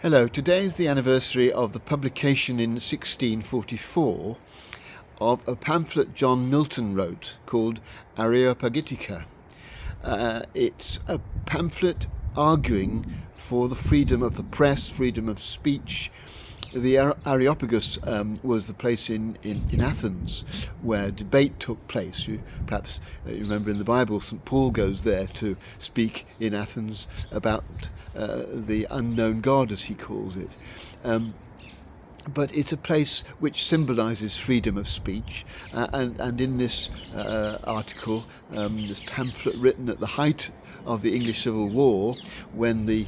Hello, today is the anniversary of the publication in 1644 of a pamphlet John Milton wrote called Areopagitica. It's a pamphlet arguing for the freedom of the press, freedom of speech. The Areopagus was the place in Athens where debate took place. You perhaps remember in the Bible, St. Paul goes there to speak in Athens about the unknown God, as he calls it. But it's a place which symbolises freedom of speech, and in this article, this pamphlet written at the height of the English Civil War, when the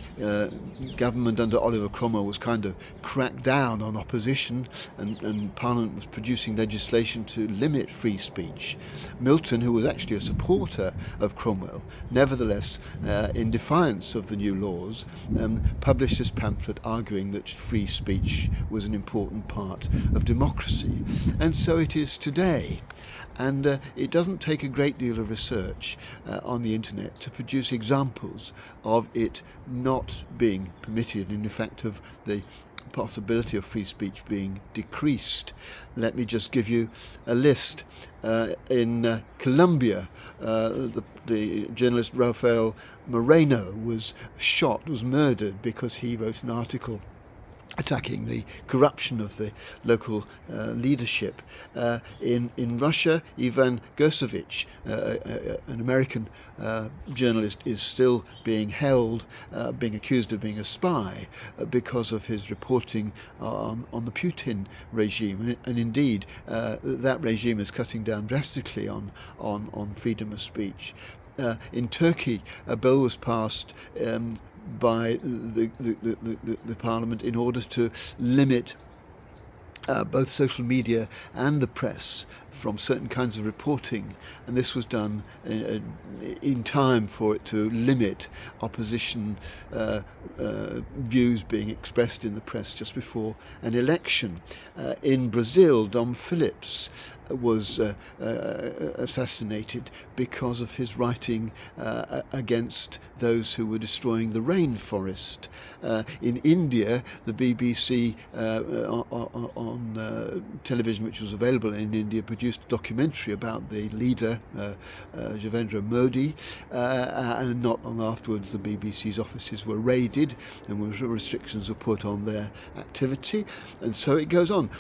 government under Oliver Cromwell was kind of cracked down on opposition, and Parliament was producing legislation to limit free speech, Milton, who was actually a supporter of Cromwell, nevertheless, in defiance of the new laws, published this pamphlet arguing that free speech was an important part of democracy. And so it is today. And it doesn't take a great deal of research on the internet to produce examples of it not being permitted, and in fact of the possibility of free speech being decreased. Let me just give you a list. In Colombia, the journalist Rafael Moreno was murdered because he wrote an article attacking the corruption of the local leadership. In Russia, Ivan Gersovich, an American journalist, is still being held, being accused of being a spy because of his reporting on the Putin regime. And indeed, that regime is cutting down drastically on freedom of speech. In Turkey, a bill was passed by the Parliament in order to limit both social media and the press from certain kinds of reporting, and this was done in time for it to limit opposition views being expressed in the press just before an election. In Brazil, Dom Phillips was assassinated because of his writing against those who were destroying the rainforest. In India, the BBC on television, which was available in India, produced a documentary about the leader, Javendra Modi, and not long afterwards the BBC's offices were raided and restrictions were put on their activity, and so it goes on.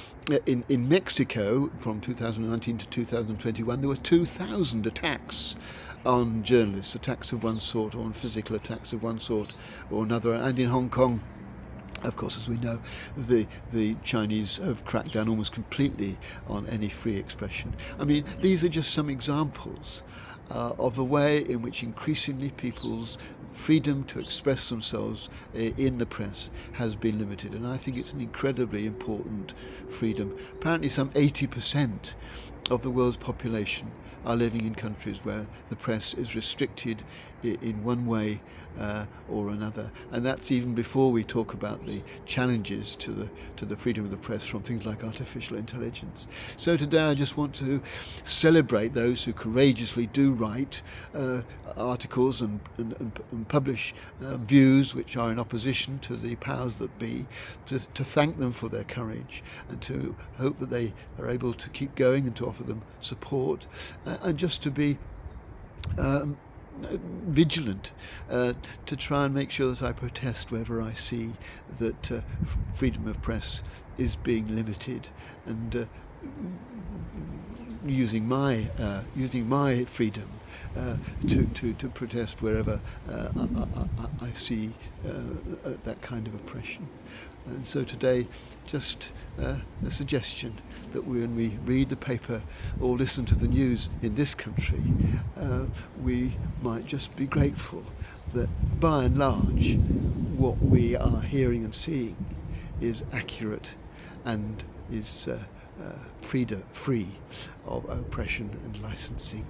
In Mexico, from 2019 to 2021, there were 2,000 attacks on journalists, attacks of one sort, or on physical attacks of one sort or another. And in Hong Kong, of course, as we know, the Chinese have cracked down almost completely on any free expression. I mean, these are just some examples of the way in which increasingly people's freedom to express themselves in the press has been limited. And I think it's an incredibly important freedom. Apparently some 80% of the world's population are living in countries where the press is restricted in one way or another, and that's even before we talk about the challenges to the freedom of the press from things like artificial intelligence. So today I just want to celebrate those who courageously do write articles and publish views which are in opposition to the powers that be, to thank them for their courage, and to hope that they are able to keep going and to offer them support, and just to be vigilant, to try and make sure that I protest wherever I see that freedom of press is being limited, and using my freedom to protest wherever I see that kind of oppression. And so today, just a suggestion that when we read the paper or listen to the news in this country, we might just be grateful that by and large what we are hearing and seeing is accurate and is free of oppression and licensing.